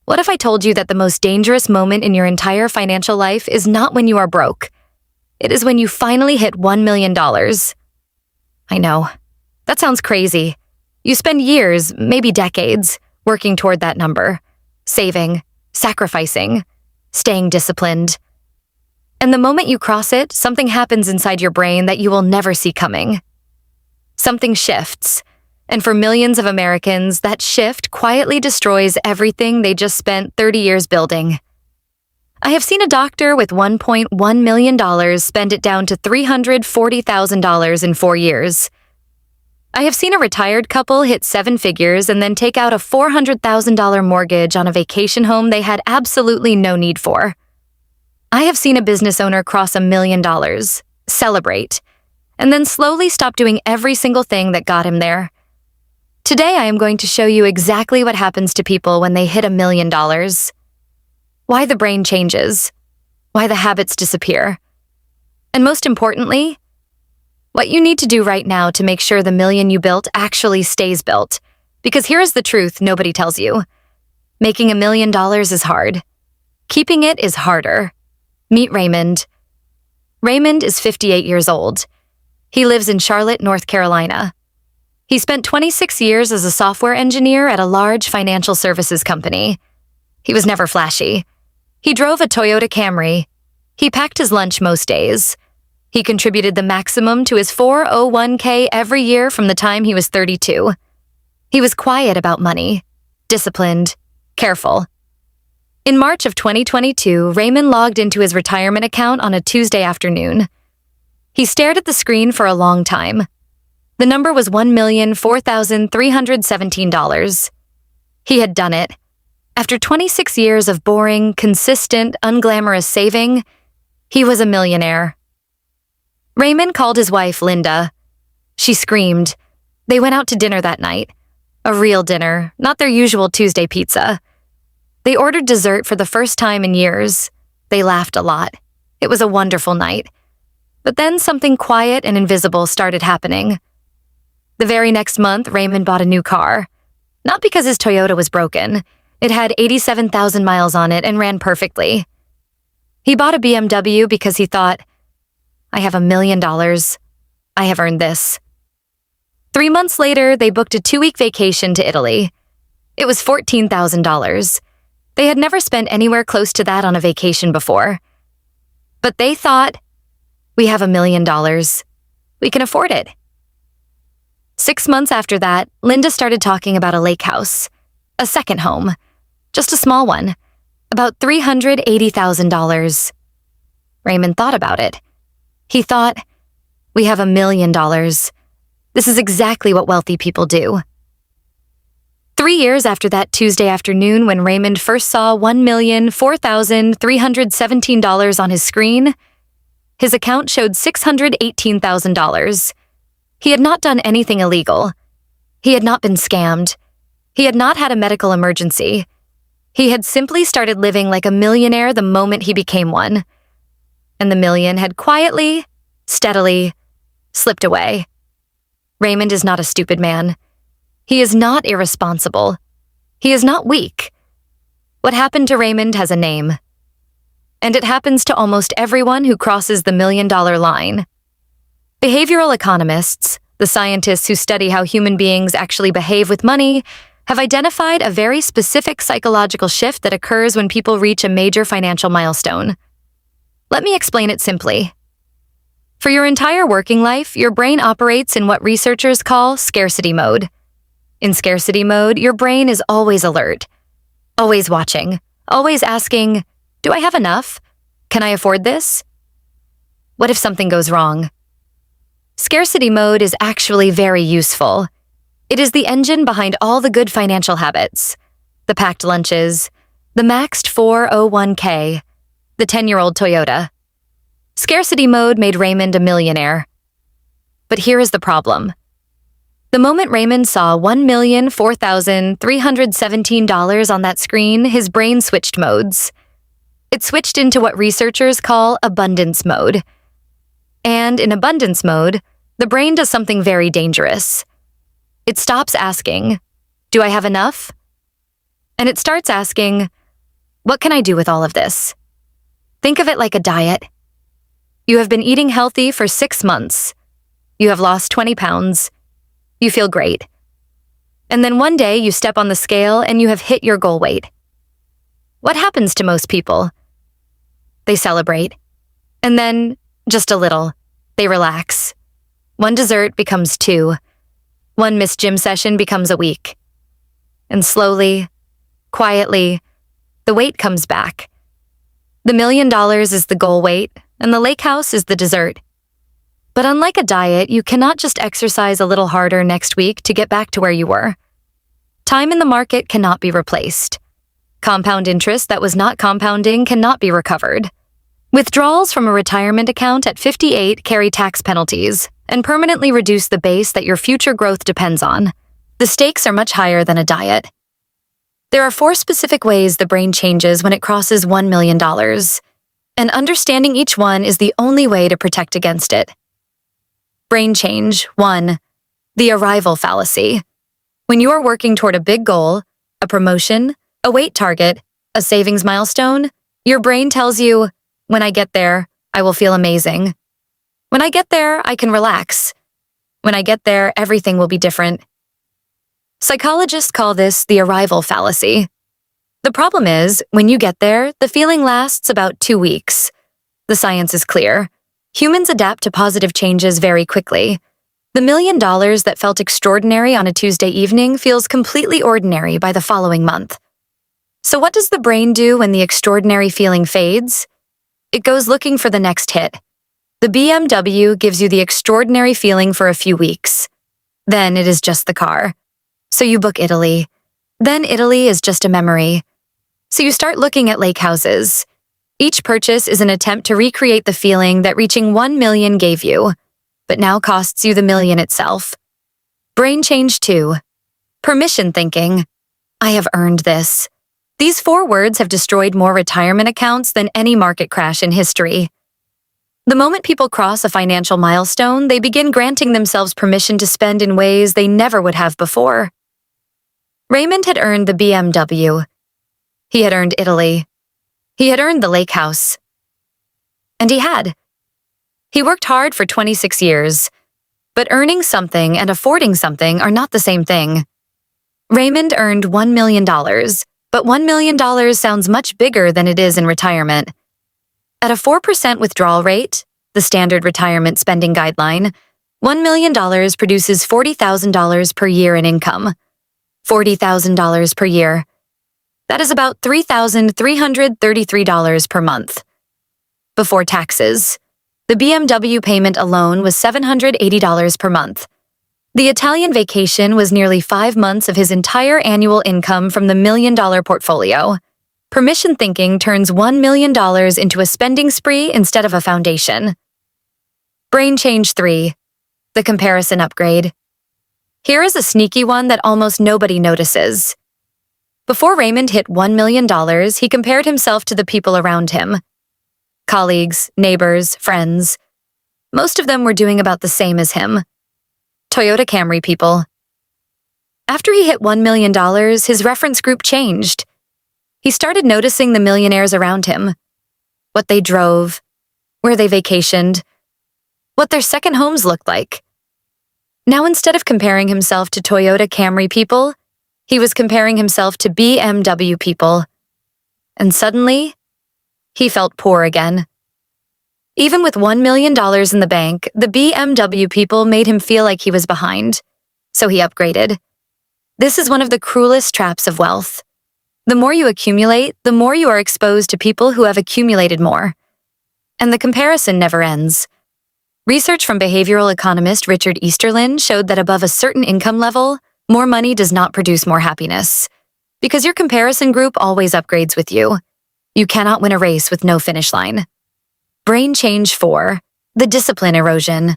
What if I told you that the most dangerous moment in your entire financial life is not when you are broke? It is when you finally hit $1 million. I know. That sounds crazy. You spend years, maybe decades, working toward that number, saving, sacrificing, staying disciplined. And the moment you cross it, something happens inside your brain that you will never see coming. Something shifts. And for millions of Americans, that shift quietly destroys everything they just spent 30 years building. I have seen a doctor with $1.1 million spend it down to $340,000 in 4 years. I have seen a retired couple hit 7 figures and then take out a $400,000 mortgage on a vacation home they had absolutely no need for. I have seen a business owner cross $1 million, celebrate, and then slowly stop doing every single thing that got him there. Today, I am going to show you exactly what happens to people when they hit $1 million. Why the brain changes, why the habits disappear, and most importantly, what you need to do right now to make sure the million you built actually stays built. Because here is the truth nobody tells you. Making $1 million is hard. Keeping it is harder. Meet Raymond. Raymond is 58 years old. He lives in Charlotte, North Carolina. He spent 26 years as a software engineer at a large financial services company. He was never flashy. He drove a Toyota Camry. He packed his lunch most days. He contributed the maximum to his 401k every year from the time he was 32. He was quiet about money, disciplined, careful. In March of 2022, Raymond logged into his retirement account on a Tuesday afternoon. He stared at the screen for a long time. The number was $1,004,317. He had done it. After 26 years of boring, consistent, unglamorous saving, he was a millionaire. Raymond called his wife, Linda. She screamed. They went out to dinner that night. A real dinner, not their usual Tuesday pizza. They ordered dessert for the first time in years. They laughed a lot. It was a wonderful night. But then something quiet and invisible started happening. The very next month, Raymond bought a new car. Not because his Toyota was broken. It had 87,000 miles on it and ran perfectly. He bought a BMW because he thought, I have $1 million. I have earned this. 3 months later, they booked a 2-week vacation to Italy. It was $14,000. They had never spent anywhere close to that on a vacation before. But they thought, we have $1 million. We can afford it. 6 months after that, Linda started talking about a lake house, a second home, just a small one, about $380,000. Raymond thought about it. He thought, we have $1 million. This is exactly what wealthy people do. 3 years after that Tuesday afternoon when Raymond first saw $1,004,317 on his screen, his account showed $618,000. He had not done anything illegal. He had not been scammed. He had not had a medical emergency. He had simply started living like a millionaire the moment he became one. And the million had quietly, steadily, slipped away. Raymond is not a stupid man. He is not irresponsible. He is not weak. What happened to Raymond has a name. And it happens to almost everyone who crosses the $1 million line. Behavioral economists, the scientists who study how human beings actually behave with money, have identified a very specific psychological shift that occurs when people reach a major financial milestone. Let me explain it simply. For your entire working life, your brain operates in what researchers call scarcity mode. In scarcity mode, your brain is always alert, always watching, always asking, do I have enough? Can I afford this? What if something goes wrong? Scarcity mode is actually very useful. It is the engine behind all the good financial habits. The packed lunches, the maxed 401k, the 10-year-old Toyota. Scarcity mode made Raymond a millionaire. But here is the problem. The moment Raymond saw $1,004,317 on that screen, his brain switched modes. It switched into what researchers call abundance mode. And in abundance mode, the brain does something very dangerous. It stops asking, do I have enough? And it starts asking, What can I do with all of this? Think of it like a diet. You have been eating healthy for 6 months. You have lost 20 pounds. You feel great. And then one day you step on the scale and you have hit your goal weight. What happens to most people? They celebrate. And then, just a little, they relax. One dessert becomes 2. One missed gym session becomes a week. And slowly, quietly, the weight comes back. The $1 million is the goal weight, and the lake house is the dessert. But unlike a diet, you cannot just exercise a little harder next week to get back to where you were. Time in the market cannot be replaced. Compound interest that was not compounding cannot be recovered. Withdrawals from a retirement account at 58 carry tax penalties and permanently reduce the base that your future growth depends on. The stakes are much higher than a diet. There are 4 specific ways the brain changes when it crosses $1 million, and understanding each one is the only way to protect against it. Brain change 1. The arrival fallacy. When you are working toward a big goal, a promotion, a weight target, a savings milestone, your brain tells you, when I get there, I will feel amazing. When I get there, I can relax. When I get there, everything will be different. Psychologists call this the arrival fallacy. The problem is, when you get there, the feeling lasts about 2 weeks. The science is clear. Humans adapt to positive changes very quickly. The $1 million that felt extraordinary on a Tuesday evening feels completely ordinary by the following month. So what does the brain do when the extraordinary feeling fades? It goes looking for the next hit. The BMW gives you the extraordinary feeling for a few weeks. Then it is just the car. So you book Italy. Then Italy is just a memory. So you start looking at lake houses. Each purchase is an attempt to recreate the feeling that reaching 1 million gave you, but now costs you the million itself. Brain change 2. Permission thinking. I have earned this. These 4 words have destroyed more retirement accounts than any market crash in history. The moment people cross a financial milestone, they begin granting themselves permission to spend in ways they never would have before. Raymond had earned the BMW. He had earned Italy. He had earned the lake house. And he had. He worked hard for 26 years. But earning something and affording something are not the same thing. Raymond earned $1 million, but $1 million sounds much bigger than it is in retirement. At a 4% withdrawal rate, the standard retirement spending guideline, $1 million produces $40,000 per year in income. $40,000 per year. That is about $3,333 per month. Before taxes, the BMW payment alone was $780 per month. The Italian vacation was nearly 5 months of his entire annual income from the $1 million portfolio. Permission thinking turns $1 million into a spending spree instead of a foundation. Brain change 3. The comparison upgrade. Here is a sneaky one that almost nobody notices. Before Raymond hit $1 million, he compared himself to the people around him. Colleagues, neighbors, friends. Most of them were doing about the same as him. Toyota Camry people. After he hit $1 million, his reference group changed. He started noticing the millionaires around him. What they drove, where they vacationed, what their second homes looked like. Now instead of comparing himself to Toyota Camry people, he was comparing himself to BMW people. And suddenly, he felt poor again. Even with $1 million in the bank, the BMW people made him feel like he was behind. So he upgraded. This is one of the cruelest traps of wealth. The more you accumulate, the more you are exposed to people who have accumulated more. And the comparison never ends. Research from behavioral economist Richard Easterlin showed that above a certain income level, more money does not produce more happiness. Because your comparison group always upgrades with you. You cannot win a race with no finish line. Brain change 4. The discipline erosion.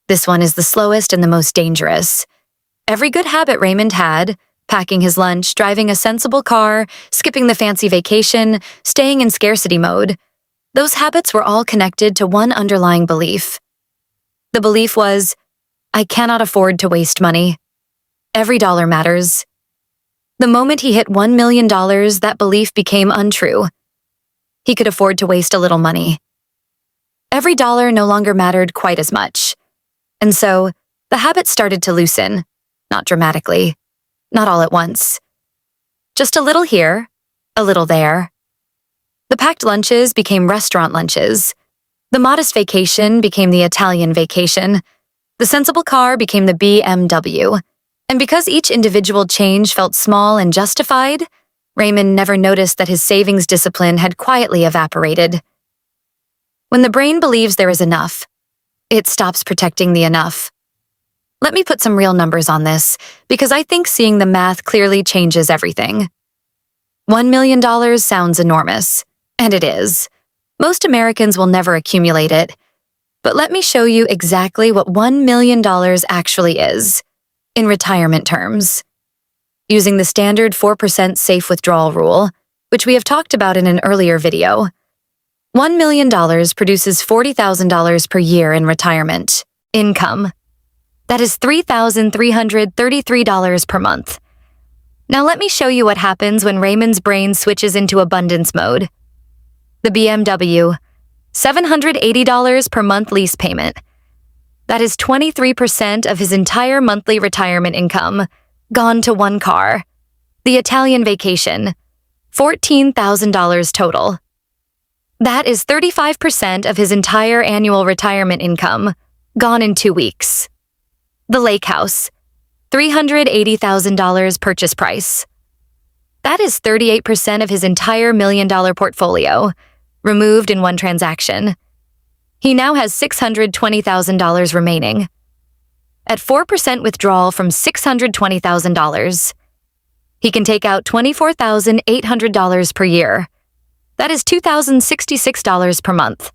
This one is the slowest and the most dangerous. Every good habit Raymond had, packing his lunch, driving a sensible car, skipping the fancy vacation, staying in scarcity mode, those habits were all connected to one underlying belief. The belief was, I cannot afford to waste money. Every dollar matters. The moment he hit $1 million, that belief became untrue. He could afford to waste a little money. Every dollar no longer mattered quite as much. And so, the habit started to loosen, not dramatically, not all at once. Just a little here, a little there. The packed lunches became restaurant lunches. The modest vacation became the Italian vacation. The sensible car became the BMW. And because each individual change felt small and justified, Raymond never noticed that his savings discipline had quietly evaporated. When the brain believes there is enough, it stops protecting the enough. Let me put some real numbers on this, because I think seeing the math clearly changes everything. $1 million sounds enormous, and it is. Most Americans will never accumulate it. But let me show you exactly what $1 million actually is, in retirement terms. Using the standard 4% safe withdrawal rule, which we have talked about in an earlier video, $1 million produces $40,000 per year in retirement income. That is $3,333 per month. Now let me show you what happens when Raymond's brain switches into abundance mode. The BMW, $780 per month lease payment. That is 23% of his entire monthly retirement income, gone to one car. The Italian vacation, $14,000 total. That is 35% of his entire annual retirement income, gone in 2 weeks. The lake house, $380,000 purchase price. That is 38% of his entire $1 million portfolio, removed in one transaction. He now has $620,000 remaining. At 4% withdrawal from $620,000, he can take out $24,800 per year. That is $2,066 per month.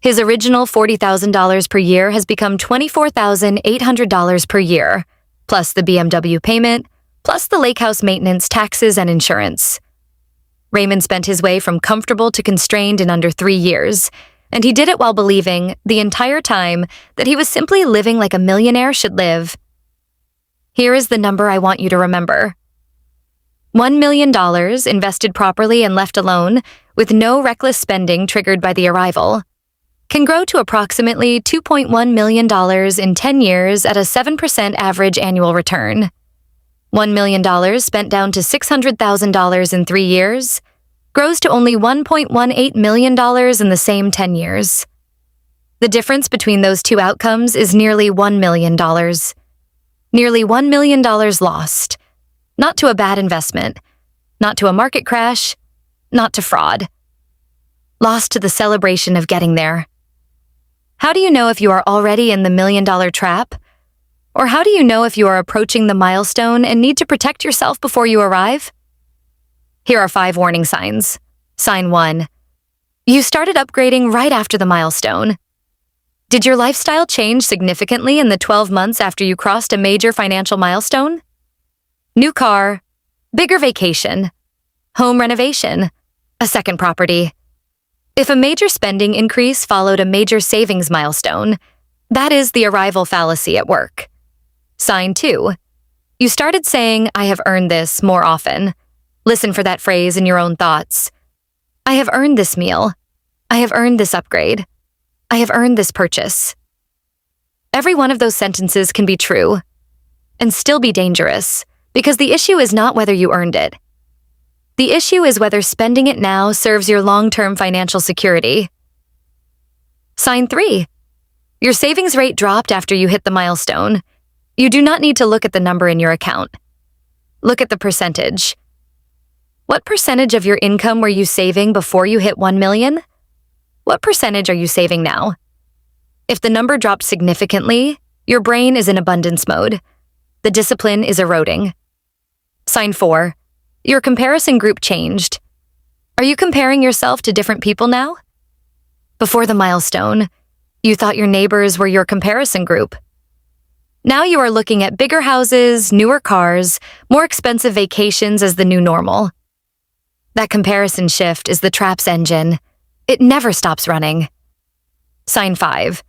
His original $40,000 per year has become $24,800 per year, plus the BMW payment, plus the lake house maintenance, taxes, and insurance. Raymond spent his way from comfortable to constrained in under 3 years, and he did it while believing, the entire time, that he was simply living like a millionaire should live. Here is the number I want you to remember. $1 million invested properly and left alone, with no reckless spending triggered by the arrival, can grow to approximately $2.1 million in 10 years at a 7% average annual return. $1 million spent down to $600,000 in 3 years grows to only $1.18 million in the same 10 years. The difference between those two outcomes is nearly $1 million. Nearly $1 million lost. Not to a bad investment, not to a market crash, not to fraud. Lost to the celebration of getting there. How do you know if you are already in the $1 million trap? Or how do you know if you are approaching the milestone and need to protect yourself before you arrive? Here are 5 warning signs. Sign 1. You started upgrading right after the milestone. Did your lifestyle change significantly in the 12 months after you crossed a major financial milestone? New car, bigger vacation, home renovation, a second property. If a major spending increase followed a major savings milestone, that is the arrival fallacy at work. Sign 2. You started saying, "I have earned this," more often. Listen for that phrase in your own thoughts. I have earned this meal. I have earned this upgrade. I have earned this purchase. Every one of those sentences can be true and still be dangerous, because the issue is not whether you earned it. The issue is whether spending it now serves your long-term financial security. Sign 3. Your savings rate dropped after you hit the milestone. You do not need to look at the number in your account. Look at the percentage. What percentage of your income were you saving before you hit 1 million? What percentage are you saving now? If the number dropped significantly, your brain is in abundance mode. The discipline is eroding. Sign 4. Your comparison group changed. Are you comparing yourself to different people now? Before the milestone, you thought your neighbors were your comparison group. Now you are looking at bigger houses, newer cars, more expensive vacations as the new normal. That comparison shift is the trap's engine. It never stops running. Sign 5.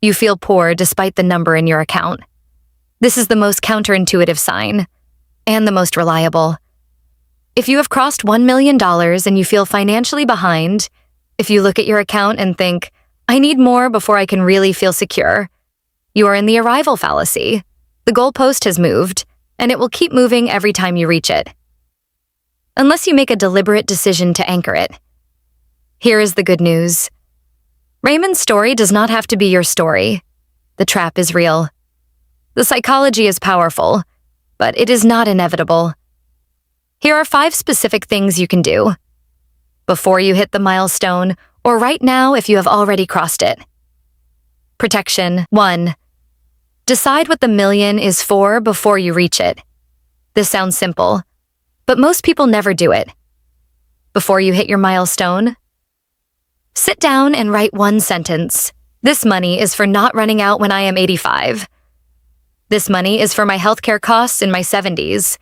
You feel poor despite the number in your account. This is the most counterintuitive sign. and the most reliable. If you have crossed $1 million and you feel financially behind, if you look at your account and think, I need more before I can really feel secure, you are in the arrival fallacy. The goalpost has moved, and it will keep moving every time you reach it. Unless you make a deliberate decision to anchor it. Here is the good news. Raymond's story does not have to be your story. The trap is real. The psychology is powerful, but it is not inevitable. Here are 5 specific things you can do before you hit the milestone, or right now if you have already crossed it. Protection. 1. Decide what the million is for before you reach it. This sounds simple, but most people never do it. Before you hit your milestone, sit down and write one sentence. This money is for not running out when I am 85. This money is for my healthcare costs in my 70s.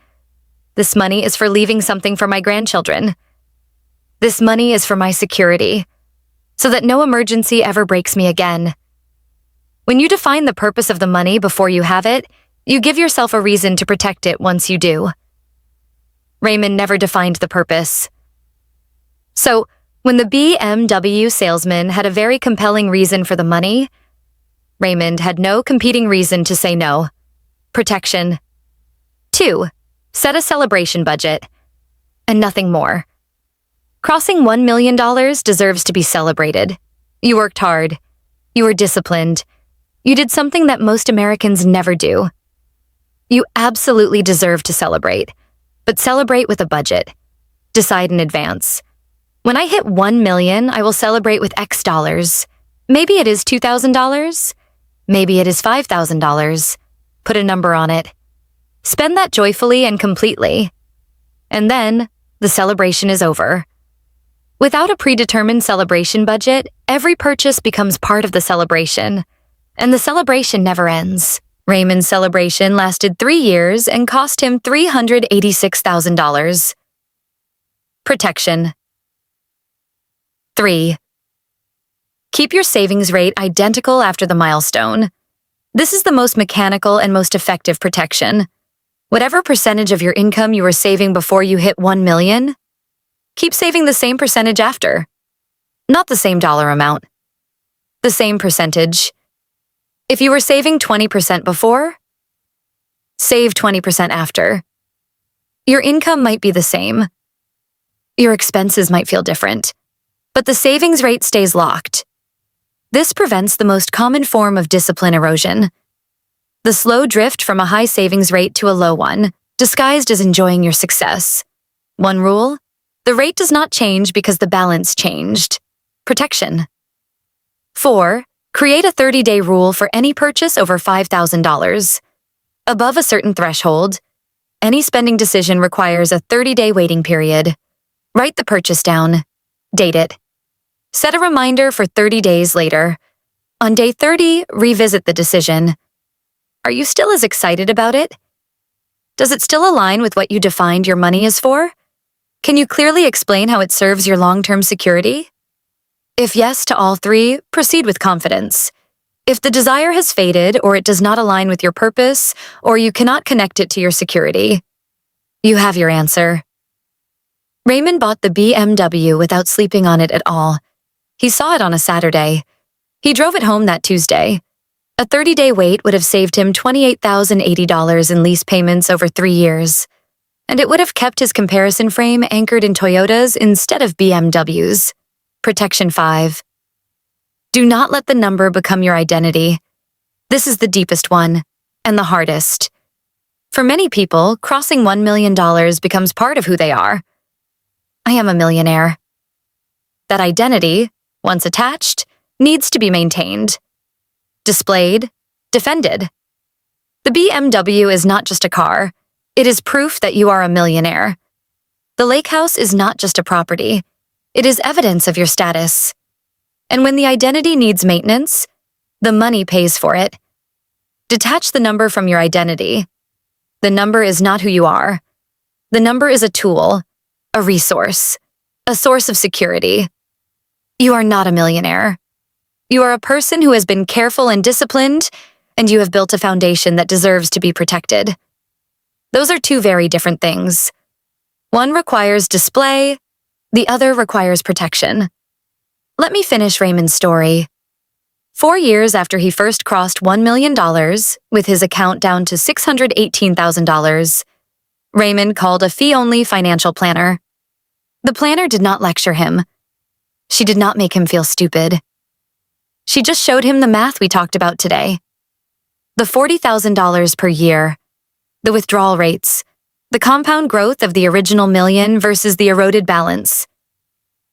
This money is for leaving something for my grandchildren. This money is for my security, so that no emergency ever breaks me again. When you define the purpose of the money before you have it, you give yourself a reason to protect it once you do. Raymond never defined the purpose. So, when the BMW salesman had a very compelling reason for the money, Raymond had no competing reason to say no. Protection. 2. Set a celebration budget. And nothing more. Crossing $1 million deserves to be celebrated. You worked hard. You were disciplined. You did something that most Americans never do. You absolutely deserve to celebrate, but celebrate with a budget. Decide in advance. When I hit 1 million, I will celebrate with X dollars. Maybe it is $2,000. Maybe it is $5,000. Put a number on it. Spend that joyfully and completely. And then, the celebration is over. Without a predetermined celebration budget, every purchase becomes part of the celebration, and the celebration never ends. Raymond's celebration lasted 3 years and cost him $386,000. Protection. 3. Keep your savings rate identical after the milestone. This is the most mechanical and most effective protection. Whatever percentage of your income you were saving before you hit 1 million, keep saving the same percentage after. Not the same dollar amount. The same percentage. If you were saving 20% before, save 20% after. Your income might be the same. Your expenses might feel different, but the savings rate stays locked. This prevents the most common form of discipline erosion. The slow drift from a high savings rate to a low one, disguised as enjoying your success. One rule: the rate does not change because the balance changed. Protection. 4. Create a 30-day rule for any purchase over $5,000. Above a certain threshold, any spending decision requires a 30-day waiting period. Write the purchase down. Date it. Set a reminder for 30 days later. On day 30, revisit the decision. Are you still as excited about it? Does it still align with what you defined your money is for? Can you clearly explain how it serves your long-term security? If yes to all 3, proceed with confidence. If the desire has faded or it does not align with your purpose or you cannot connect it to your security, you have your answer. Raymond bought the BMW without sleeping on it at all. He saw it on a Saturday. He drove it home that Tuesday. A 30-day wait would have saved him $28,080 in lease payments over 3 years, and it would have kept his comparison frame anchored in Toyotas instead of BMWs. Protection 5. Do not let the number become your identity. This is the deepest one, and the hardest. For many people, crossing $1 million becomes part of who they are. I am a millionaire. That identity, once attached, needs to be maintained. Displayed, defended. The BMW is not just a car. It is proof that you are a millionaire. The lake house is not just a property. It is evidence of your status. And when the identity needs maintenance, the money pays for it. Detach the number from your identity. The number is not who you are. The number is a tool, a resource, a source of security. You are not a millionaire. You are a person who has been careful and disciplined, and you have built a foundation that deserves to be protected. Those are two very different things. One requires display, the other requires protection. Let me finish Raymond's story. 4 years after he first crossed $1 million, with his account down to $618,000, Raymond called a fee-only financial planner. The planner did not lecture him. She did not make him feel stupid. She just showed him the math we talked about today. The $40,000 per year, the withdrawal rates, the compound growth of the original million versus the eroded balance.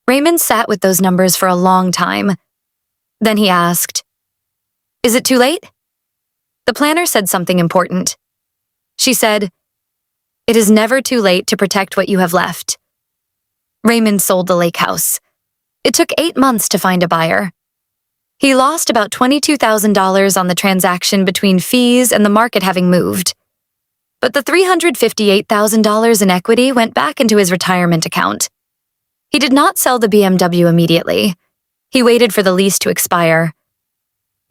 Raymond sat with those numbers for a long time. Then he asked, "Is it too late?" The planner said something important. She said, "It is never too late to protect what you have left." Raymond sold the lake house. It took 8 months to find a buyer. He lost about $22,000 on the transaction between fees and the market having moved. But the $358,000 in equity went back into his retirement account. He did not sell the BMW immediately. He waited for the lease to expire.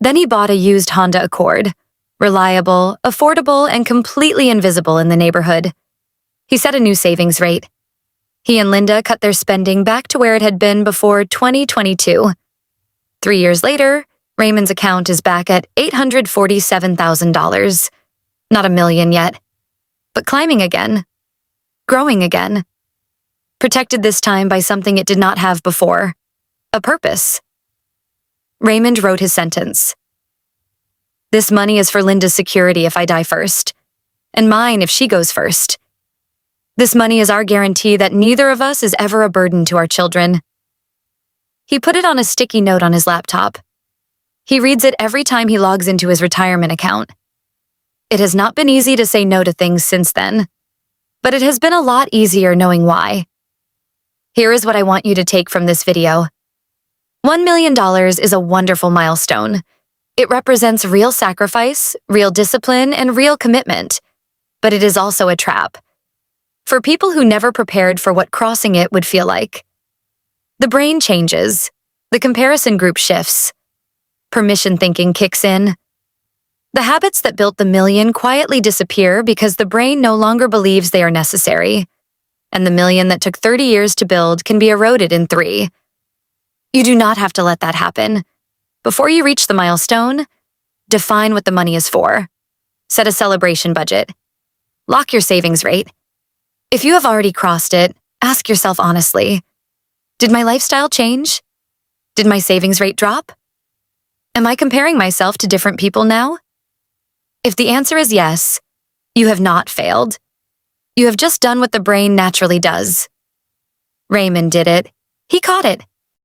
Then he bought a used Honda Accord, reliable, affordable, and completely invisible in the neighborhood. He set a new savings rate. He and Linda cut their spending back to where it had been before 2022. 3 years later, Raymond's account is back at $847,000. Not a million yet, but climbing again, growing again. Protected this time by something it did not have before, a purpose. Raymond wrote his sentence. "This money is for Linda's security if I die first, and mine if she goes first. This money is our guarantee that neither of us is ever a burden to our children." He put it on a sticky note on his laptop. He reads it every time he logs into his retirement account. It has not been easy to say no to things since then, but it has been a lot easier knowing why. Here is what I want you to take from this video. $1 million is a wonderful milestone. It represents real sacrifice, real discipline, and real commitment, but it is also a trap. For people who never prepared for what crossing it would feel like. The brain changes. The comparison group shifts. Permission thinking kicks in. The habits that built the million quietly disappear because the brain no longer believes they are necessary. And the million that took 30 years to build can be eroded in 3. You do not have to let that happen. Before you reach the milestone, define what the money is for. Set a celebration budget. Lock your savings rate. If you have already crossed it, ask yourself honestly, did my lifestyle change? Did my savings rate drop? Am I comparing myself to different people now? If the answer is yes, you have not failed. You have just done what the brain naturally does. Raymond did it. He caught it.